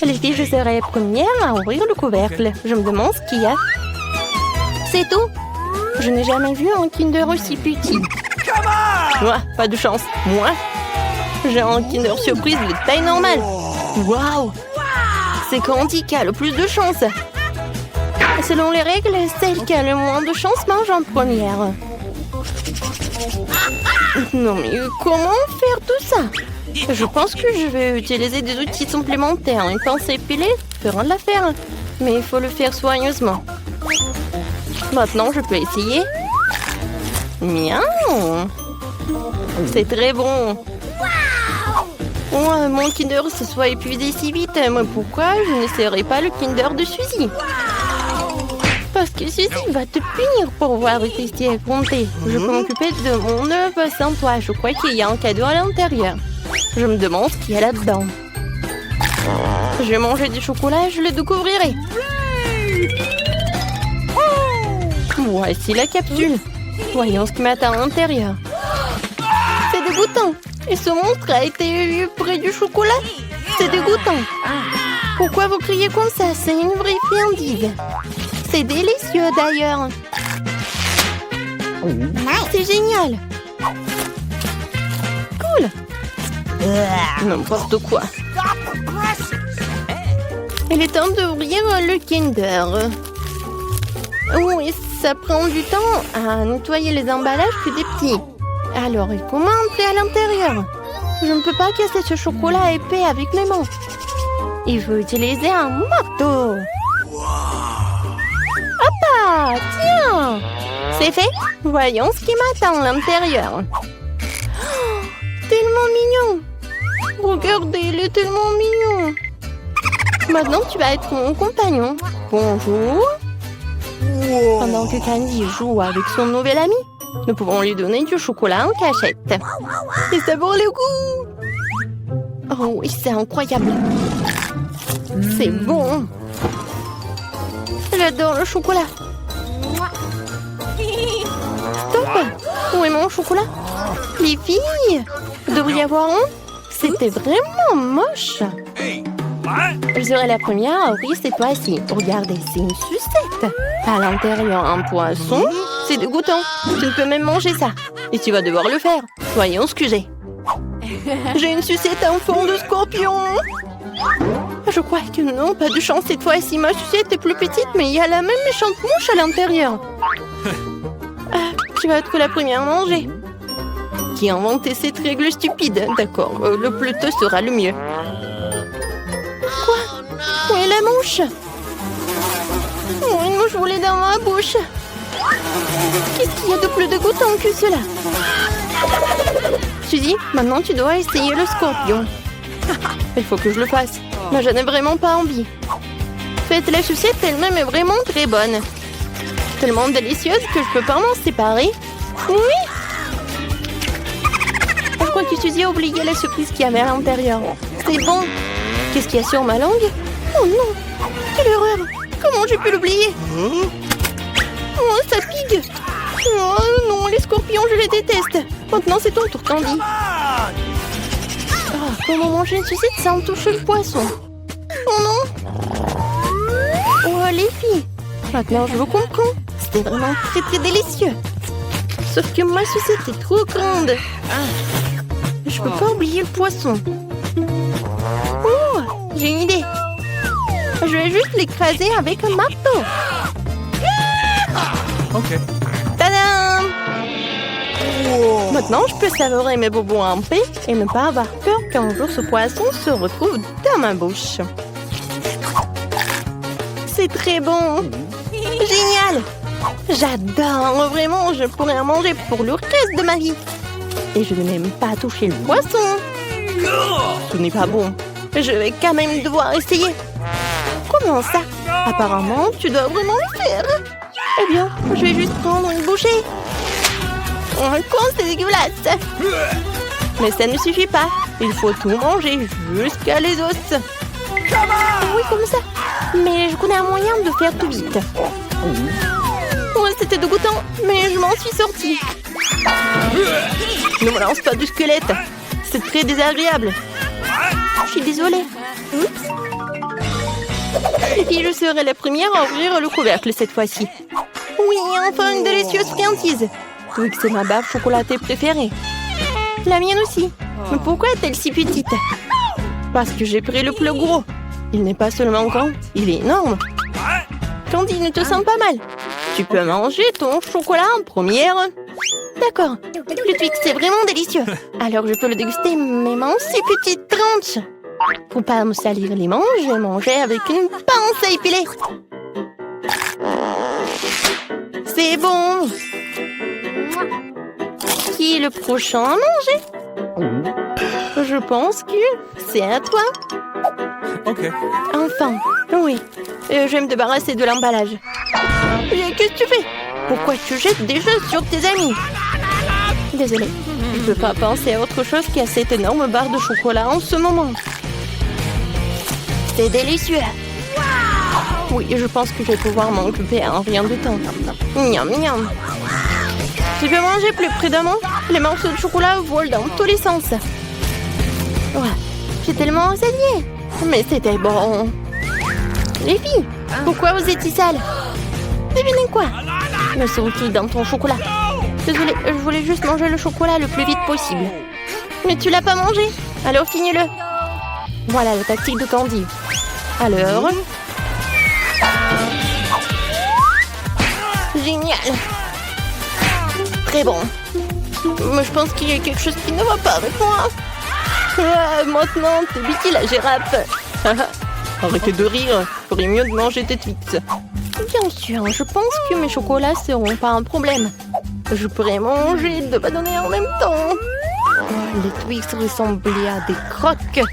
Les filles, je serai la première à ouvrir le couvercle. Je me demande ce qu'il y a. C'est tout. Je n'ai jamais vu un Kinder aussi petit. Moi, pas de chance. Moi, j'ai un Kinder surprise de taille normale. Waouh! C'est Candy qui a le plus de chance. Selon les règles, celle qui a le moins de chance mange en première. Non mais comment faire tout ça? Je pense que je vais utiliser des outils supplémentaires. Une pince épilée fera l'affaire. Mais il faut le faire soigneusement. Maintenant, je peux essayer. Miaou! C'est très bon. Oh, mon Kinder se soit épuisé si vite. Mais pourquoi je n'essaierai pas le Kinder de Suzy? Parce que Suzy va te punir pour avoir testé à compter. Je peux m'occuper de mon œuvre sans toi. Je crois qu'il y a un cadeau à l'intérieur. Je me demande ce qu'il y a là-dedans. Je vais manger du chocolat et je le découvrirai. Voici la capsule. Voyons ce qui m'attend à l'intérieur. C'est dégoûtant. Et ce monstre a été élevé près du chocolat. C'est dégoûtant. Pourquoi vous criez comme ça? C'est une vraie friandise. C'est délicieux d'ailleurs. C'est génial. Cool. N'importe quoi. Il est temps d'ouvrir le Kinder. Oui, ça prend du temps à nettoyer les emballages que des petits. Alors, comment entrer à l'intérieur? Je ne peux pas casser ce chocolat épais avec mes mains. Il faut utiliser un marteau. Hop! Tiens! C'est fait? Voyons ce qui m'attend à l'intérieur. Oh, tellement mignon! Regardez, il est tellement mignon. Maintenant, tu vas être mon compagnon. Bonjour. Pendant que Candy joue avec son nouvel ami, nous pouvons lui donner du chocolat en cachette. Et ça vaut le coup. Oh oui, c'est incroyable. C'est bon. J'adore le chocolat. Stop! Où est mon chocolat? Les filles, vous devriez avoir honte. C'était vraiment moche. Je serai la première à ouvrir cette fois-ci. Regardez, c'est une sucette. À l'intérieur, un poisson. C'est dégoûtant. Tu ne peux même manger ça. Et tu vas devoir le faire. Voyons ce que j'ai. J'ai une sucette en fond de scorpion. Je crois que non, pas de chance cette fois-ci. Ma sucette est plus petite, mais il y a la même méchante mouche à l'intérieur. Tu vas être la première à manger. Qui a inventé cette règle stupide? D'accord, le plus tôt sera le mieux. Quoi? Où est la mouche? Oh, une mouche volée dans ma bouche. Qu'est-ce qu'il y a de plus dégoûtant que cela? Suzy, maintenant tu dois essayer le scorpion. Il faut que je le fasse. Mais je n'ai vraiment pas envie. Faites la sucette elle-même est vraiment très bonne. Tellement délicieuse que je peux pas m'en séparer. Oui! Je crois que Suzy a oublié la surprise qu'il y avait à l'intérieur. C'est bon. Qu'est-ce qu'il y a sur ma langue? Oh non! Quelle erreur! Comment j'ai pu l'oublier? Oh, ça pique! Oh non, les scorpions, je les déteste! Maintenant, c'est ton tour, Candy. Oh, comment manger une sucette sans toucher le poisson? Oh non! Oh, les filles! Maintenant, je vous comprends. C'était vraiment très délicieux. Sauf que ma sucette est trop grande. Je peux pas oublier le poisson. Oh, j'ai une idée. Je vais juste l'écraser avec un marteau. Ok. Tadam! Maintenant, je peux savourer mes bonbons en paix et ne pas avoir peur qu'un jour ce poisson se retrouve dans ma bouche. C'est très bon. Génial! J'adore, vraiment, je pourrais en manger pour le reste de ma vie. Et je n'ai même pas touché le poisson. Ce n'est pas bon. Je vais quand même devoir essayer. Comment ça? Apparemment, tu dois vraiment le faire. Eh bien, je vais juste prendre une bouchée. Oh, con, c'est dégueulasse. Mais ça ne suffit pas. Il faut tout manger jusqu'à les os. Oui, comme ça. Mais je connais un moyen de faire tout vite. Ouais, c'était dégoûtant, mais je m'en suis sortie. Ne me lance pas du squelette. C'est très désagréable. Je suis désolée. Oups. Et puis je serai la première à ouvrir le couvercle cette fois-ci. Oui, enfin une délicieuse friandise. Twix, c'est ma barre chocolatée préférée. La mienne aussi. Mais pourquoi est-elle si petite? Parce que j'ai pris le plus gros. Il n'est pas seulement grand, il est énorme. Candy ne te sent pas mal. Tu peux manger ton chocolat en première. D'accord. Le Twix, c'est vraiment délicieux. Alors je peux le déguster même en si petite tranche. Pour pas me salir les manches, je vais manger avec une pince à épiler. C'est bon. Qui est le prochain à manger? Je pense que c'est à toi. Ok. Enfin, oui. Je vais me débarrasser de l'emballage. Qu'est-ce que tu fais? Pourquoi tu jettes des choses sur tes amis? Désolée, je ne peux pas penser à autre chose qu'à cette énorme barre de chocolat en ce moment. C'est délicieux. Oui, je pense que je vais pouvoir m'en occuper en rien de temps. Miam, miam. Tu peux manger plus prudemment? Les morceaux de chocolat volent dans tous les sens. Ouais, j'ai tellement enseigné. Mais c'était bon. Les filles, pourquoi vous êtes si sales? Devinez quoi? Le sautis dans ton chocolat. Désolée, je voulais juste manger le chocolat le plus vite possible. Mais tu l'as pas mangé, alors finis-le. Voilà la tactique de Candy. Alors... Génial. Très bon. Mais je pense qu'il y a quelque chose qui ne va pas avec moi. Maintenant, t'es Vicky la girafe. Arrêtez de rire. Il ferait mieux de manger tes Twix. Bien sûr, je pense que mes chocolats seront pas un problème. Je pourrais manger 2 bâtonnets en même temps. Oh, les Twix ressemblaient à des croques.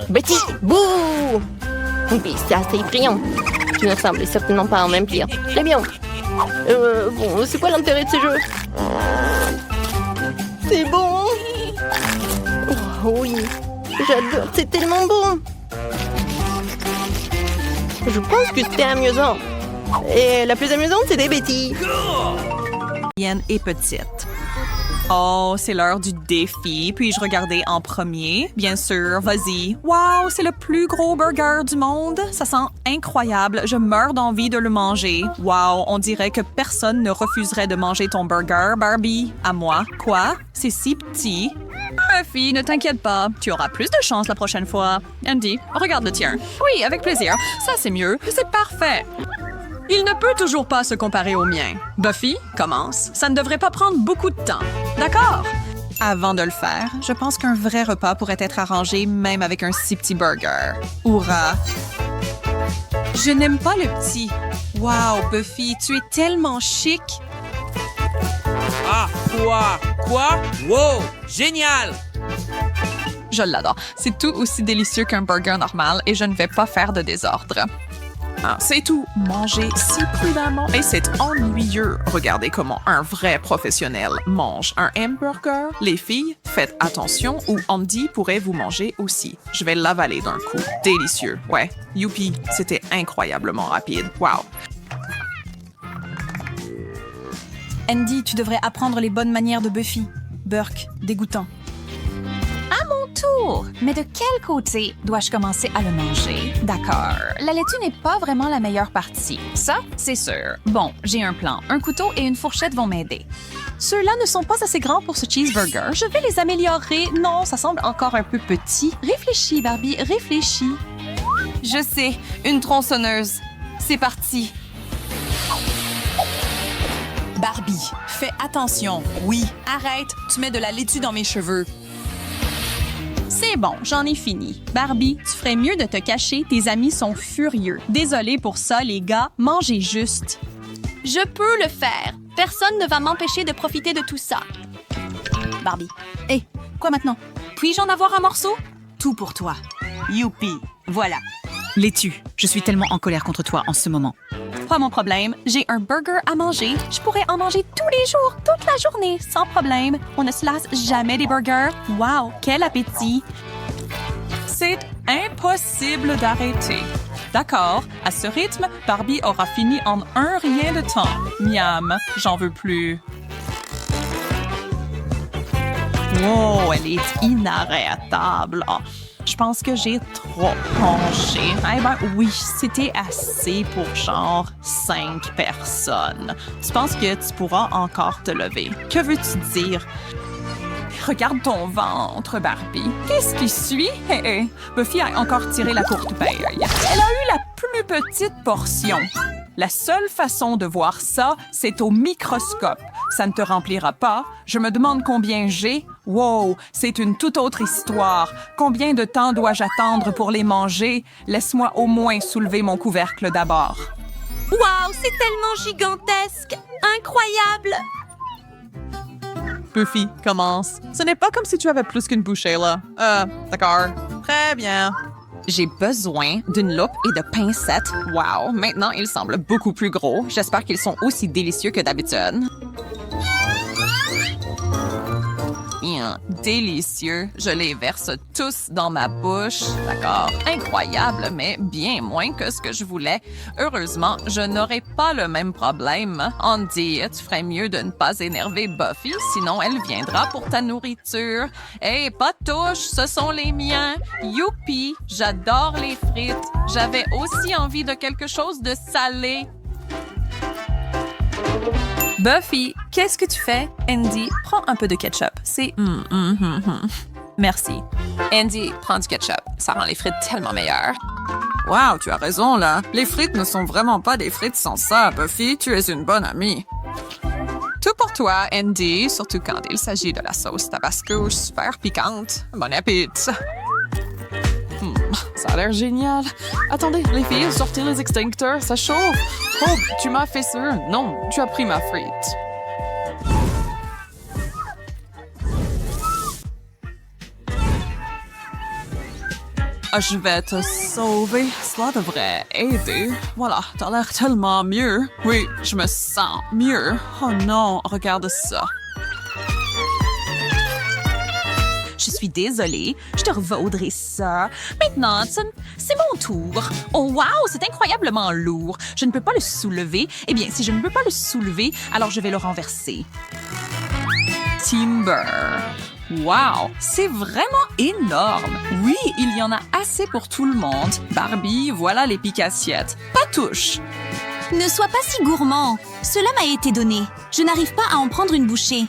Betty, bouh! Oui, c'est assez effrayant. Tu ne sembles certainement pas en même pire. Très bien. Bon, c'est quoi l'intérêt de ce jeu? C'est bon. Oh, oui, j'adore, c'est tellement bon. Je pense que c'était amusant. Et la plus amusante, c'était Betty. Et petite. Oh, c'est l'heure du défi. Puis-je regarder en premier? Bien sûr, vas-y. Wow, c'est le plus gros burger du monde. Ça sent incroyable. Je meurs d'envie de le manger. Wow, on dirait que personne ne refuserait de manger ton burger, Barbie. À moi. Quoi? C'est si petit. Fille, ne t'inquiète pas. Tu auras plus de chance la prochaine fois. Andy, regarde le tien. Oui, avec plaisir. Ça, c'est mieux. C'est parfait. Il ne peut toujours pas se comparer au mien. Buffy, commence. Ça ne devrait pas prendre beaucoup de temps. D'accord? Avant de le faire, je pense qu'un vrai repas pourrait être arrangé même avec un si petit burger. Hourra! Je n'aime pas le petit. Wow, Buffy, tu es tellement chic. Ah, quoi? Quoi? Wow! Génial! Je l'adore. C'est tout aussi délicieux qu'un burger normal et je ne vais pas faire de désordre. Ah, c'est tout. Manger si prudemment. Et c'est ennuyeux. Regardez comment un vrai professionnel mange un hamburger. Les filles, faites attention ou Andy pourrait vous manger aussi. Je vais l'avaler d'un coup. Délicieux. Ouais. Youpi, c'était incroyablement rapide. Wow. Andy, tu devrais apprendre les bonnes manières de Buffy. Burke, dégoûtant. À mon tour! Mais de quel côté dois-je commencer à le manger? D'accord. La laitue n'est pas vraiment la meilleure partie. Ça, c'est sûr. Bon, j'ai un plan. Un couteau et une fourchette vont m'aider. Ceux-là ne sont pas assez grands pour ce cheeseburger. Je vais les améliorer. Non, ça semble encore un peu petit. Réfléchis, Barbie, réfléchis. Je sais, une tronçonneuse. C'est parti. Barbie, fais attention. Oui, arrête, tu mets de la laitue dans mes cheveux. C'est bon, j'en ai fini. Barbie, tu ferais mieux de te cacher, tes amis sont furieux. Désolée pour ça, les gars, mangez juste. Je peux le faire. Personne ne va m'empêcher de profiter de tout ça. Barbie. Hé, quoi maintenant? Puis-je en avoir un morceau? Tout pour toi. Youpi, voilà. Laitue, je suis tellement en colère contre toi en ce moment. Pas mon problème, j'ai un burger à manger. Je pourrais en manger tous les jours, toute la journée, sans problème. On ne se lasse jamais des burgers. Wow, quel appétit! C'est impossible d'arrêter. D'accord, à ce rythme, Barbie aura fini en un rien de temps. Miam, j'en veux plus. Wow, elle est inarrêtable. Je pense que j'ai trop mangé. Eh ben oui, c'était assez pour genre 5 personnes. Tu penses que tu pourras encore te lever? Que veux-tu dire? Regarde ton ventre, Barbie. Qu'est-ce qui suit? Buffy a encore tiré la courte paille. Elle a eu la plus petite portion. La seule façon de voir ça, c'est au microscope. Ça ne te remplira pas. Je me demande combien j'ai. Wow, c'est une toute autre histoire. Combien de temps dois-je attendre pour les manger? Laisse-moi au moins soulever mon couvercle d'abord. Wow, c'est tellement gigantesque! Incroyable! Buffy, commence. Ce n'est pas comme si tu avais plus qu'une bouchée, là. D'accord. Très bien. J'ai besoin d'une loupe et de pincettes. Wow, maintenant, ils semblent beaucoup plus gros. J'espère qu'ils sont aussi délicieux que d'habitude. Délicieux. Je les verse tous dans ma bouche. D'accord. Incroyable, mais bien moins que ce que je voulais. Heureusement, je n'aurai pas le même problème. Andy, tu ferais mieux de ne pas énerver Buffy, sinon elle viendra pour ta nourriture. Hey, pas de touche, ce sont les miens. Youpi, j'adore les frites. J'avais aussi envie de quelque chose de salé. Buffy, qu'est-ce que tu fais? Andy, prends un peu de ketchup. C'est... Merci. Andy, prends du ketchup. Ça rend les frites tellement meilleures. Wow, tu as raison, là. Les frites ne sont vraiment pas des frites sans ça, Buffy. Tu es une bonne amie. Tout pour toi, Andy, surtout quand il s'agit de la sauce tabasco super piquante. Bon appétit. Ça a l'air génial. Attendez, les filles, sortez les extincteurs, ça chauffe. Oh, tu m'as fait ça. Non, tu as pris ma frite. Je vais te sauver. Cela devrait aider. Voilà, t'as l'air tellement mieux. Oui, je me sens mieux. Oh non, regarde ça. Je suis désolée, je te revaudrai ça. Maintenant, c'est mon tour. Oh wow, c'est incroyablement lourd. Je ne peux pas le soulever. Eh bien, si je ne peux pas le soulever, alors je vais le renverser. Timber. Wow, c'est vraiment énorme. Oui, il y en a assez pour tout le monde. Barbie, voilà les pique-assiettes. Pas touche. Ne sois pas si gourmand. Cela m'a été donné. Je n'arrive pas à en prendre une bouchée.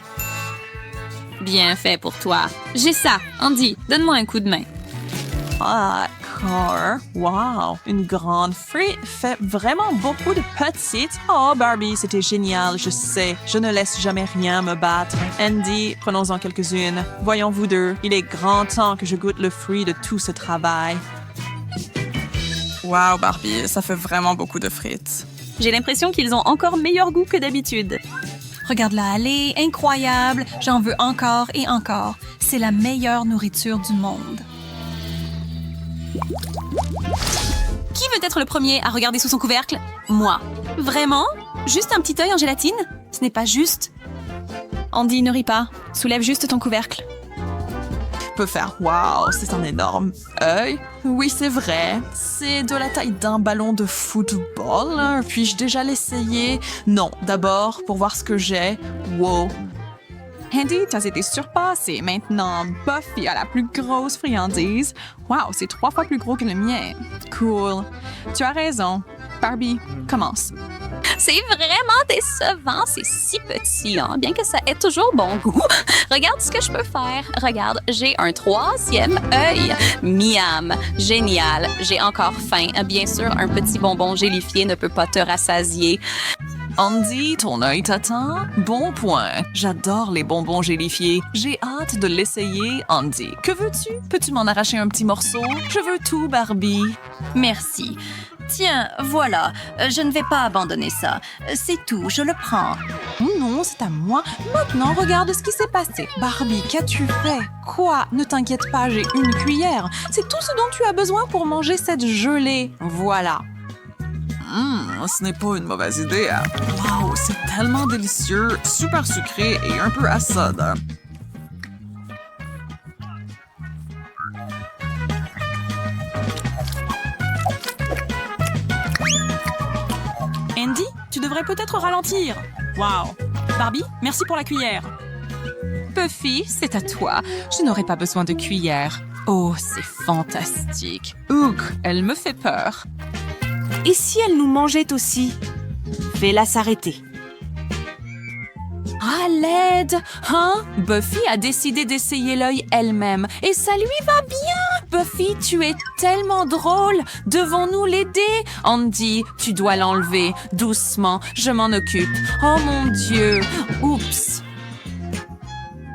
Bien fait pour toi. J'ai ça. Andy, donne-moi un coup de main. Ah, d'accord. Wow, une grande frite fait vraiment beaucoup de petites. Oh, Barbie, c'était génial, je sais. Je ne laisse jamais rien me battre. Andy, prenons-en quelques-unes. Voyons vous deux, il est grand temps que je goûte le fruit de tout ce travail. Wow, Barbie, ça fait vraiment beaucoup de frites. J'ai l'impression qu'ils ont encore meilleur goût que d'habitude. Regarde-la aller, incroyable. J'en veux encore et encore. C'est la meilleure nourriture du monde. Qui veut être le premier à regarder sous son couvercle? Moi. Vraiment? Juste un petit œil en gélatine? Ce n'est pas juste. Andy, ne ris pas. Soulève juste ton couvercle. Peut faire wow, c'est un énorme œil. Oui, c'est vrai. C'est de la taille d'un ballon de football. Puis-je déjà l'essayer? Non, d'abord, pour voir ce que j'ai. Wow. Andy, tu as été surpassé. Maintenant, Buffy a la plus grosse friandise. Wow, c'est 3 fois plus gros que le mien. Cool. Tu as raison. Barbie, commence. C'est vraiment décevant, c'est si petit, hein? Bien que ça ait toujours bon goût. Regarde ce que je peux faire. Regarde, j'ai un 3e œil. Miam, génial. J'ai encore faim. Bien sûr, un petit bonbon gélifié ne peut pas te rassasier. Andy, ton œil t'attend? Bon point. J'adore les bonbons gélifiés. J'ai hâte de l'essayer, Andy. Que veux-tu? Peux-tu m'en arracher un petit morceau? Je veux tout, Barbie. Merci. Tiens, voilà. Je ne vais pas abandonner ça. C'est tout, je le prends. Oh non, c'est à moi. Maintenant, regarde ce qui s'est passé. Barbie, qu'as-tu fait? Quoi? Ne t'inquiète pas, j'ai une cuillère. C'est tout ce dont tu as besoin pour manger cette gelée. Voilà. Ce n'est pas une mauvaise idée. Wow, c'est tellement délicieux, super sucré et un peu acide. Andy, tu devrais peut-être ralentir. Wow. Barbie, merci pour la cuillère. Buffy, c'est à toi. Je n'aurai pas besoin de cuillère. Oh, c'est fantastique. Ouk, elle me fait peur. Et si elle nous mangeait aussi? Fais-la s'arrêter. À l'aide! Hein? Buffy a décidé d'essayer l'œil elle-même et ça lui va bien! Buffy, tu es tellement drôle! Devons-nous l'aider? Andy, tu dois l'enlever. Doucement, je m'en occupe. Oh mon Dieu! Oups!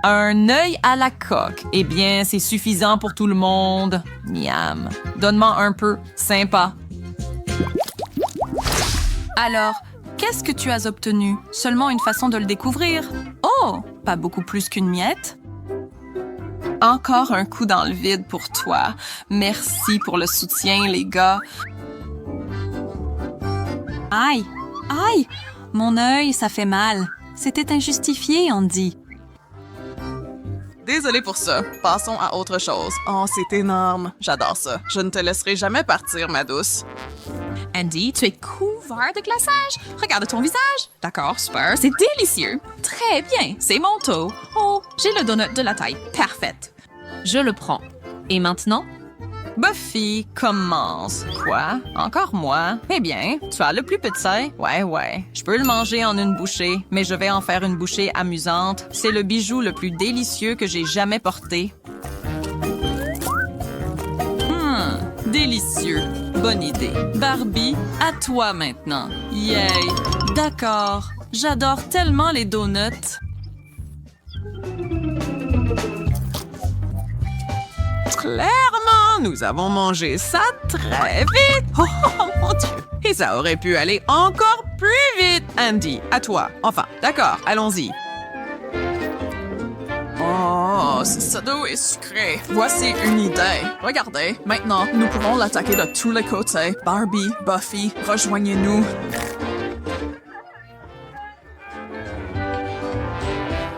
Un œil à la coque. Eh bien, c'est suffisant pour tout le monde. Miam. Donne-moi un peu. Sympa. Alors, qu'est-ce que tu as obtenu? Seulement une façon de le découvrir. Oh, pas beaucoup plus qu'une miette? Encore un coup dans le vide pour toi. Merci pour le soutien, les gars. Aïe! Aïe! Mon œil, ça fait mal. C'était injustifié, Andy. Désolée pour ça. Passons à autre chose. Oh, c'est énorme. J'adore ça. Je ne te laisserai jamais partir, ma douce. Andy, tu es couvert de glaçage. Regarde ton visage. D'accord, super. C'est délicieux. Très bien. C'est mon tour. Oh, j'ai le donut de la taille parfaite. Je le prends. Et maintenant? Buffy, commence. Quoi? Encore moi? Eh bien, tu as le plus petit. Ouais. Je peux le manger en une bouchée, mais je vais en faire une bouchée amusante. C'est le bijou le plus délicieux que j'ai jamais porté. Délicieux. Bonne idée. Barbie, à toi maintenant. Yay! D'accord. J'adore tellement les donuts. Clairement, nous avons mangé ça très vite. Oh, mon Dieu. Et ça aurait pu aller encore plus vite. Andy, à toi. Enfin, d'accord, allons-y. Oh, ce dos est sucré. Voici une idée. Regardez, maintenant, nous pouvons l'attaquer de tous les côtés. Barbie, Buffy, rejoignez-nous.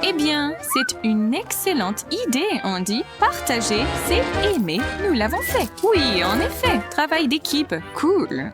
Eh bien, c'est une excellente idée, Andy. Partager, c'est aimer. Nous l'avons fait. Oui, en effet. Travail d'équipe. Cool.